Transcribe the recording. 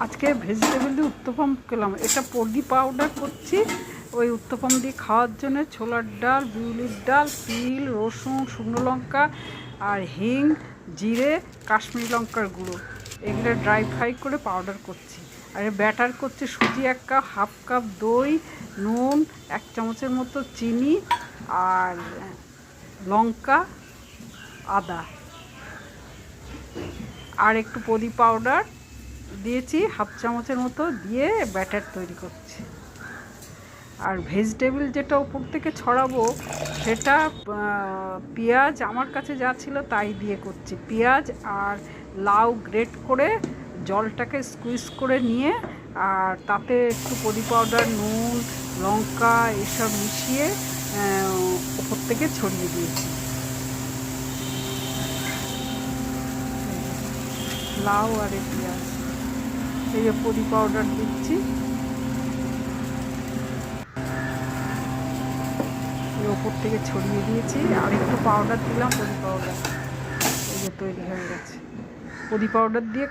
আজকে ভেজিটেবল দিয়ে উত্তপম খেলাম। এটা পর্দি পাউডার করছি ওই উত্তপম দিয়ে খাওয়ার জন্য। ছোলার ডাল, বিউলির ডাল, তিল, রসুন, শুকনো লঙ্কা আর হিং, জিরে, কাশ্মীরি লঙ্কার গুঁড়ো এগুলো ড্রাই ফ্রাই করে পাউডার করছি। আর ব্যাটার করছি সুজি 1 কাপ, হাফ কাপ দই, নুন 1 চামচের মতো, চিনি আর লঙ্কা, আদা আর একটু পদি পাউডার দিয়েছি হাফ চামচের মতো, দিয়ে ব্যাটার তৈরি করছি। আর ভেজিটেবল যেটা উপর থেকে ছড়াবো সেটা পেঁয়াজ আমার কাছে যা ছিল তাই দিয়ে করছি। পেঁয়াজ আর লাউ গ্রেট করে জলটাকে স্কুইজ করে নিয়ে আর তাতে একটু পদি পাউডার, নুন, লঙ্কা এসব মিশিয়ে উপর থেকে ছড়িয়ে দিয়েছি। লাউ আর পেঁয়াজ এই যে পদি পাউডার দিচ্ছি, ওপর থেকে ছড়িয়ে দিয়েছি। আর একটু পাউডার দিলাম, পদি পাউডার, এই যে তৈরি হয়ে গেছে। পদি পাউডার দিয়ে